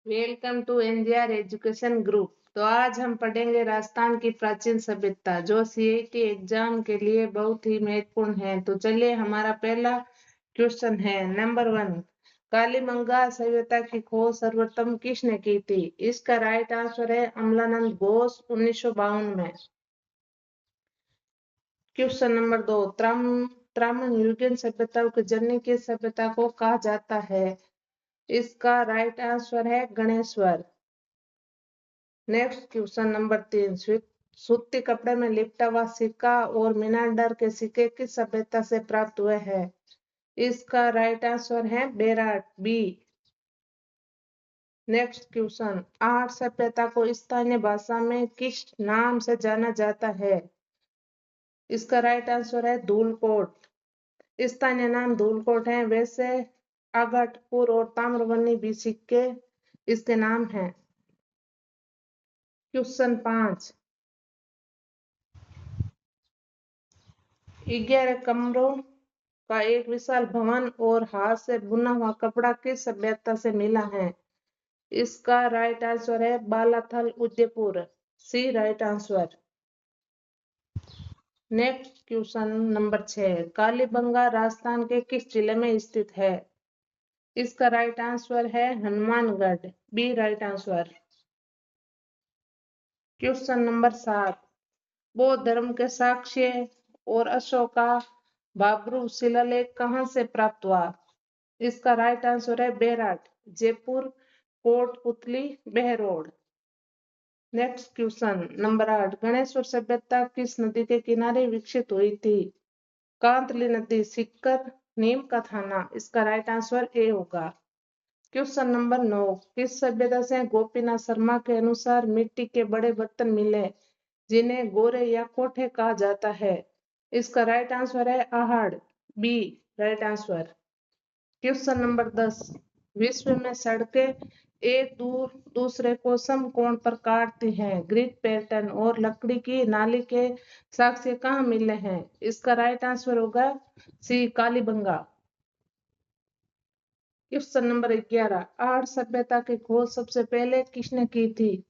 Welcome to NGR education group. तो आज हम पढ़ेंगे राजस्थान की प्राचीन सभ्यता जो सीईटी एग्जाम के लिए बहुत ही महत्वपूर्ण है। तो चलिए, हमारा पहला क्वेश्चन है नंबर 1। कालीबंगा सभ्यता की खोज सर्वप्रथम किसने की थी? इसका राइट आंसर है अमलानंद घोष 1952 में। Question number 2। त्रामन सभ्यता के जननी की सभ्यता को कहा जाता है? इसका राइट आंसर है गणेश्वर। Next question number 3। सूती कपड़े में लिपटा हुआ सिक्का और मीनांडर के सिक्के किस सभ्यता से प्राप्त हुए हैं? इसका राइट आंसर है बेराट बी। Next question. आर्य सभ्यता को स्थानीय भाषा में किस नाम से जाना जाता है? इसका राइट आंसर है धूलकोट। स्थानीय नाम धूलकोट है। वैसे आगटपुर और ताम्रबरनी भी सिक्के इसके नाम हैं। क्वेश्चन 5। 11 कमरों का एक विशाल भवन और हाथ से बुना हुआ कपड़ा किस सभ्यता से मिला है? इसका राइट आंसर है Balathal Udaipur C right answer. Next question number 6। Kalibanga Rajasthan के किस जिले में स्थित है? इसका राइट आंसर है Hanumangarh B right answer. Question number 7। बौद्ध धर्म के साक्ष्य और अशोका बाबरू शिलालेख कहाँ से प्राप्त हुआ? इसका राइट आंसर है Bairat Jaipur Kotputli Behror. Next question number 8। Ganeshwar सभ्यता किस नदी के किनारे विकसित हुई थी? कांतली नदी, सिक्कर, नीम का थाना। इसका राइट आंसर ए होगा। Question number 9। किस सभ्यता से गोपीनाथ शर्मा के अनुसार मिट्टी के बड़े बर्तन मिले जिन्हें गोरे या कोठे कहा जाता है? इसका राइट आंसर है Ahar B right answer. Question number 10। विश्व में सड़कें एक दूसरे को समकोण पर काटती हैं। ग्रिड पैटर्न और लकड़ी की नाली के साक्ष्य कहाँ मिले हैं? इसका राइट आंसर होगा सी कालीबंगा। Question number 11। आर्य सभ्यता की खोज सबसे पहले किसने की थी?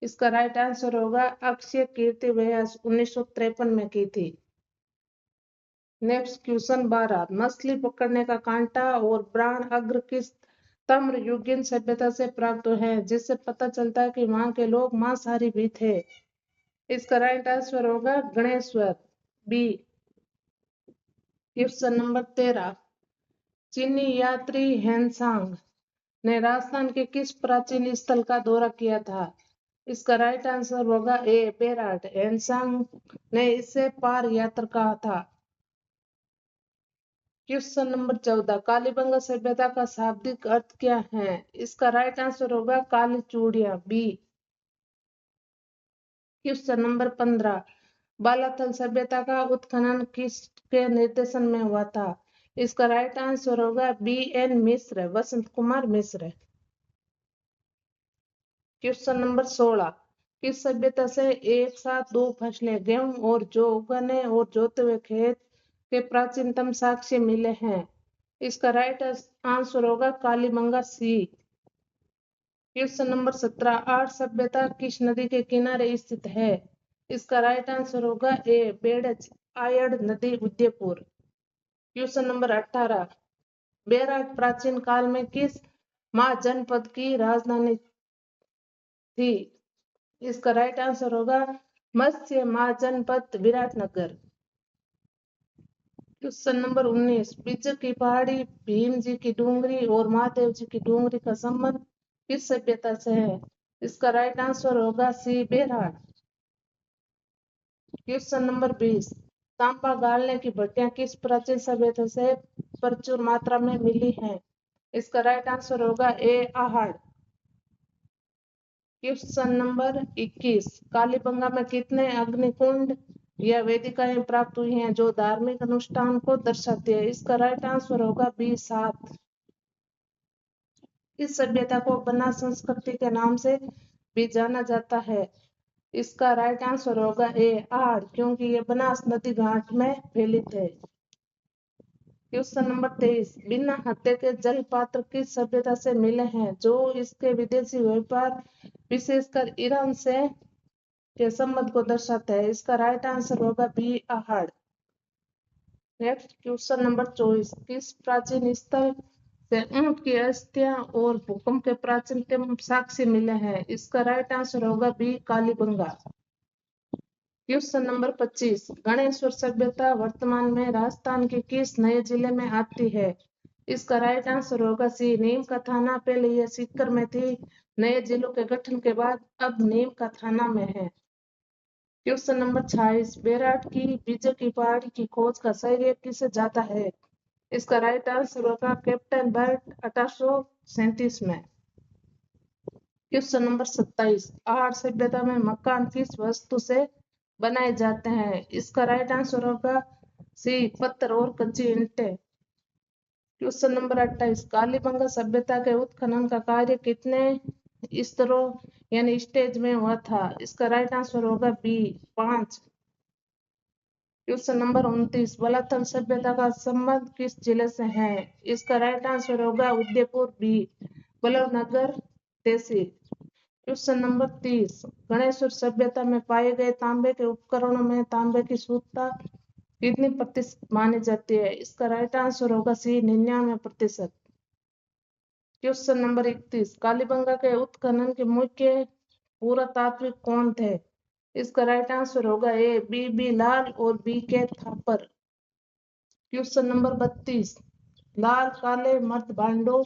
इसका राइट आंसर होगा अक्षय कीर्ति व्यास 1953 में की थी। Next question 12। मछली पकड़ने का कांटा और ब्राण अग्र किस ताम्रयुगीन सभ्यता से प्राप्त है, जिससे पता चलता है कि वहां के लोग मांसाहारी भी थे? इसका राइट आंसर होगा गणेश्वर बी। Question number 13। चीनी यात्री हेनसांग ने राजस्थान के किस प्राचीन स्थल का दौरा किया था? इसका राइट आंसर होगा ए बेराट। हेनसांग ने इसे पार यात्रा कहा था। Question number 14। कालीबंगा सभ्यता का शाब्दिक अर्थ क्या है? इसका राइट आंसर होगा काली चूड़ियां बी। Question number 15। बालाथल सभ्यता का उत्खनन किसके निर्देशन में हुआ था? इसका राइट आंसर होगा B N Mishra Vasant Kumar Mishra. Question number 16। किस सभ्यता से एक साथ दो फसलें गेहूं और जौ उगाने और जोते हुए खेत के प्राचीनतम साक्ष्य मिले हैं? इसका राइट आंसर होगा कालीबंगा सी। Question number 17। आर्य सभ्यता किस नदी के किनारे स्थित है? इसका राइट आंसर होगा ए बेड़च आयड़ नदी उदयपुर। Question number 18। बेराट प्राचीन काल में किस महाजनपद की राजधानी थी? इसका राइट आंसर होगा मत्स्य महाजनपद विराटनगर। Question number 19। बिज्जर की पहाड़ी, भीम जी की डूंगरी और महादेव जी की डूंगरी का संबंध किस सभ्यता से है? इसका राइट आंसर होगा सी बेराट। Question number 20। तांबा गालने की भट्टियां किस प्राचीन सभ्यता से प्रचुर मात्रा में मिली हैं? इसका राइट आंसर होगा A Ahar. Question number 21। Kalibanga में कितने अग्निकुंड या वेदिकाएं प्राप्त हुई हैं जो धार्मिक अनुष्ठान को दर्शाती है? इसका राइट आंसर होगा बी 7। इस सभ्यता को बनास संस्कृति के नाम से भी जाना जाता है। इसका राइट आंसर होगा ए आड़, क्योंकि ये बनास नदी घाट में फैली थे। क्वेश्चन नंबर 23, बिना हत्थे के जल पात्र किस सभ्यता से मिले हैं जो इसके विदेशी व्यापार विशेषकर ईरान से के संबंध को दर्शाता है? इसका राइट आंसर होगा B, Ahar. Next question number 24, किस प्राचीन स्थल से ऊंट की अस्थियां और भूकंप के प्राचीनतम साक्ष्य मिले हैं? इसका राइट आंसर होगा B, Kalibangan. Question number 25, Ganeshwar सभ्यता वर्तमान में राजस्थान के किस नए जिले में आती है? इसका राइट आंसर होगा सी, नीम का थाना। पहले यह सीकर में थी, नए जिलों के गठन के बाद अब नीम का थाना में है। क्वेश्चन नंबर 26, बेराट की विजय की पहाड़ी की खोज का श्रेय किसे जाता है? इसका राइट आंसर होगा कैप्टन बर्ट 1837 में। क्वेश्चन नंबर 27, आहड़ सभ्यता में मकान किस वस्तु से बनाए जाते हैं? इसका राइट आंसर होगा सी, पत्थर और कच्ची ईंटें। क्वेश्चन नंबर 28, कालीबंगा सभ्यता के उत्खनन का कार्य कितने स्तरों यानी स्टेज में हुआ था? इसका राइट आंसर होगा बी, 5। क्वेश्चन नंबर 29, बलाथल सभ्यता का संबंध किस जिले से है? इसका राइट आंसर होगा उदयपुर, बी, बल्लभनगर, तहसील। क्वेश्चन नंबर 30, गणेश्वर सभ्यता में पाए गए तांबे के उपकरणों में तांबे की शुद्धता कितनी प्रतिशत मानी जाती है? इसका राइट आंसर होगा सी, 99%। क्वेश्चन नंबर 31, कालीबंगा के उत्खनन के मुख्य पुरातात्विक कौन थे? इसका राइट आंसर होगा ए, बी लाल और बी के थापर। क्वेश्चन नंबर 32, लाल काले मर्द भांडों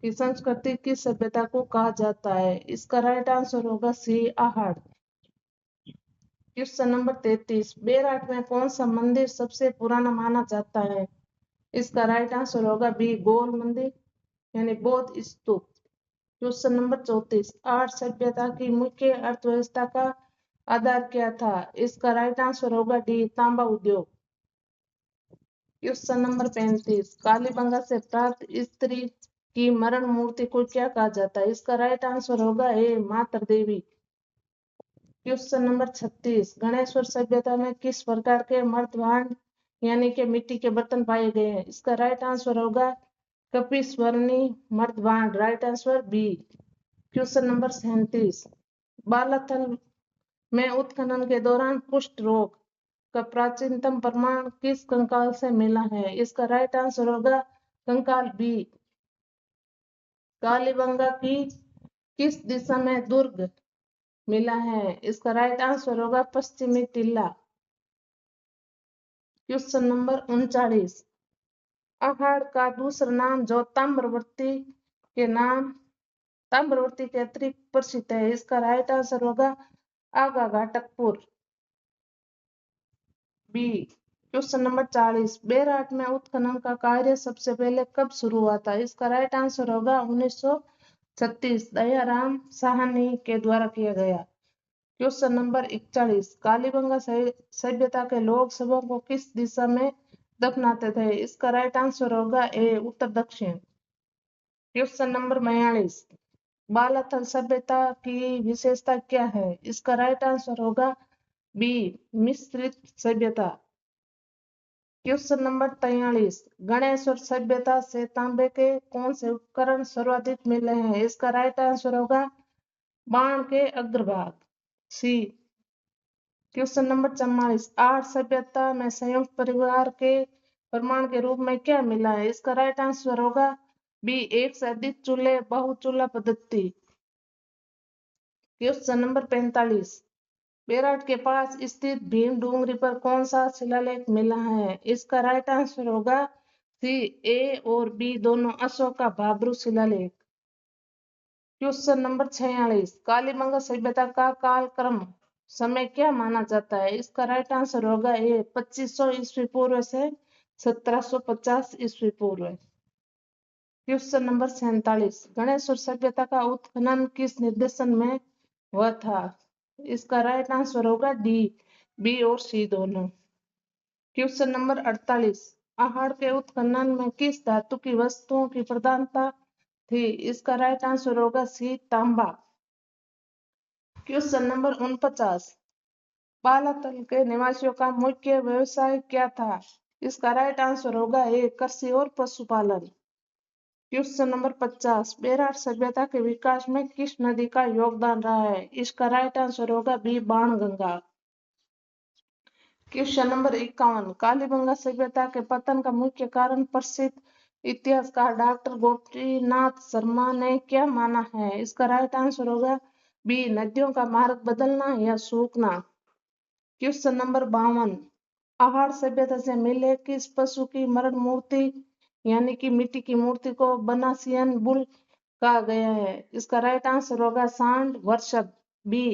की संस्कृति किस सभ्यता को कहा जाता है? इसका राइट आंसर होगा सी, आहड़। क्वेश्चन नंबर 33, बेराट में कौन सा मंदिर सबसे पुराना माना जाता है? इसका राइट आंसर होगा बी, गोल मंदिर यानी बौद्ध स्तूप। क्वेश्चन नंबर 34, आहड़ सभ्यता की मुख्य अर्थव्यवस्था का आधार क्या था? इसका राइट आंसर होगा डी, तांबा उद्योग। क्वेश्चन नंबर 35, कालीबंगा से प्राप्त स्त्री की मरण मूर्ति को क्या कहा जाता है? इसका राइट आंसर होगा ए, मातर देवी। क्वेश्चन नंबर 36, गणेश्वर सभ्यता में किस प्रकार के मर्दभांड यानी कि मिट्टी के बर्तन पाए गए हैं? इसका राइट आंसर होगा कपिस्वरणी मर्दभांड, right answer B. Question number 37, Balathal में उत्खनन के दौरान कुष्ठ रोग का प्राचीनतम प्रमाण किस कंकाल से मिला है? इसका राइट आंसर होगा कंकाल बी। कालीबंगा की किस दिशा में दुर्ग मिला है? इसका राइट आंसर होगा पश्चिमी टिल्ला। क्वेश्चन नंबर 39, आहड़ का दूसरा नाम जो ताम्रवर्ती के अतिरिक्त प्रसिद्ध है? इसका राइट आंसर होगा आगा घाटकपुर, बी। क्वेश्चन नंबर 40, बेराट में उत्खनन का कार्य सबसे पहले कब शुरू हुआ था? इसका राइट आंसर होगा 1936, दयाराम साहनी के द्वारा किया गया। क्वेश्चन नंबर 41, कालीबंगा सभ्यता के लोग शवों को किस दिशा में दफनाते थे? इसका राइट आंसर होगा ए, उत्तर दक्षिण। क्वेश्चन नंबर 42, बालाथल सभ्यता की विशेषता क्या है? इसका राइट आंसर होगा बी, मिश्रित सभ्यता। क्वेश्चन नंबर 43, गणेश्वर सभ्यता से तांबे के कौन से उपकरण सर्वाधिक मिले हैं? इसका राइट आंसर होगा बाण के अग्रभाग, सी। क्वेश्चन नंबर 44, आहड़ सभ्यता में संयुक्त परिवार के प्रमाण के रूप में क्या मिला है? इसका राइट आंसर होगा बी, एक से अधिक चूल्हे, बहुचूल्हा पद्धति। क्वेश्चन नंबर 45, बेराट के पास स्थित भीम डूंगरी पर कौन सा शिलालेख मिला है? इसका राइट आंसर होगा सी, ए और बी दोनों अशोक का भाब्रू शिलालेख। क्वेश्चन नंबर 46, कालीबंगा सभ्यता का कालक्रम समय क्या माना जाता है? इसका राइट आंसर होगा ए, 2500 ईस्वी पूर्व से 1750 ईस्वी पूर्व। क्वेश्चन नंबर 47, गणेश्वर सभ्यता का उत्खनन किस निर्देशन में हुआ था? इसका राइट आंसर होगा डी, बी और सी दोनों। क्वेश्चन नंबर 48, आहड़ के उत्खनन में किस धातु की वस्तुओं की प्रधानता थी? इसका राइट आंसर होगा सी, तांबा। क्वेश्चन नंबर 49, बालाथल के निवासियों का मुख्य व्यवसाय क्या था? इसका राइट आंसर होगा ए, कृषि और पशुपालन। क्वेश्चन नंबर 50, बेराट सभ्यता के विकास में किस नदी का योगदान रहा है? इसका राइट आंसर होगा B, Banganga. Question number 51, Kalibangan सभ्यता के पतन का मुख्य कारण प्रसिद्ध इतिहासकार डॉक्टर गोपीनाथ शर्मा ने क्या माना है? इसका राइट आंसर होगा बी, नदियों का मार्ग बदलना या सूखना। क्वेश्चन नंबर 52, आहड़ सभ्यता से मिले किस पशु की मरण मूर्ति यानी कि मिट्टी की मूर्ति को बनासियन बुल कहा गया है? इसका राइट आंसर होगा सांड वर्षभ, बी।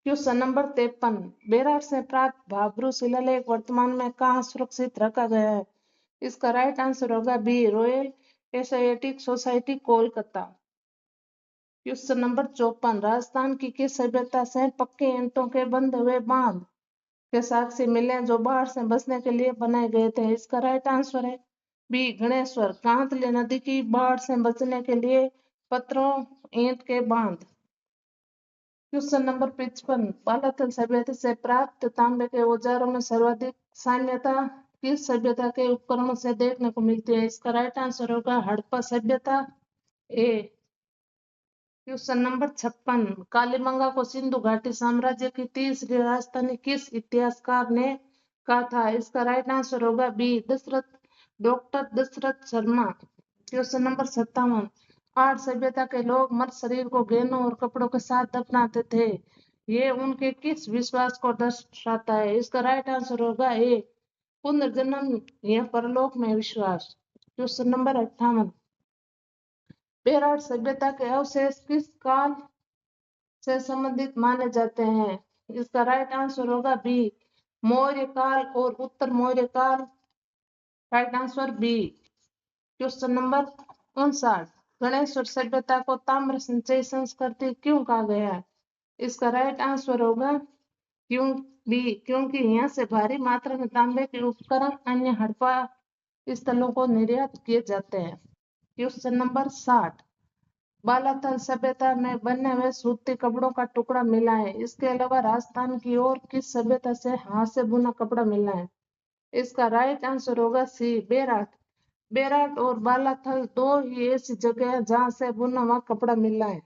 क्वेश्चन नंबर 53, बेराट से प्राप्त भाब्रू शिलालेख वर्तमान में कहाँ सुरक्षित रखा गया है? इसका राइट आंसर होगा B, Royal Asiatic Society Kolkata. Question number 54, Rajasthan की किस सभ्यता से पक्के ईंटों के बंधे हुए बांध के साक्ष्य मिले जो बाढ़ से बचने के लिए बनाए गए थे? इसका राइट आंसर है बी, गणेश्वर। कांतले नदी की बाढ़ से बचने के लिए पत्थरों ईंट के बांध। क्वेश्चन नंबर 55, बालाथल सभ्यता से प्राप्त तांबे के औजारों में सर्वाधिक साम्यता किस सभ्यता के उपकरणों से देखने को मिलती है? इसका राइट आंसर होगा हड़प्पा सभ्यता, ए। क्वेश्चन नंबर 56, कालीबंगा को सिंधु घाटी साम्राज्य की तीसरी राजधानी किस इतिहासकार ने कहा था? इसका राइट आंसर होगा B, doctor Dasharath Sharma. Question number 57, आर्य सभ्यता के लोग मृत शरीर को गहनों और कपड़ों के साथ दफनाते थे, ये उनके किस विश्वास को दर्शाता है? इसका राइट आंसर होगा ए, पुनर्जन्म या परलोक में विश्वास। क्वेश्चन नंबर 58, बेराट सभ्यता के अवशेष किस काल से संबंधित माने जाते हैं? इसका राइट आंसर होगा बी, मौर्य काल और उत्तर मौर्य काल। Right answer B. Question number 59, Ganeshwar सभ्यता को ताम्र संचयी संस्कृति क्यों कहा गया है? इसका राइट आंसर होगा क्योंकि यहाँ से भारी मात्रा में तांबे के उपकरण अन्य हड़प्पा स्थलों को निर्यात किए जाते हैं। क्वेश्चन नंबर 60, बालाथल सभ्यता में बने हुए सूती कपड़ों का टुकड़ा मिला है, इसके अलावा राजस्थान की और किस सभ्यता से हाथ से बुना कपड़ा मिला है? इसका राइट आंसर होगा सी, बेराट। बेराट और बालाथल दो ही ऐसी जगह है जहां से बुना हुआ कपड़ा मिला है।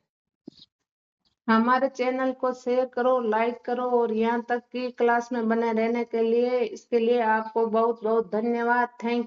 हमारे चैनल को शेयर करो, लाइक करो और यहाँ तक की क्लास में बने रहने के लिए इसके लिए आपको बहुत बहुत धन्यवाद। थैंक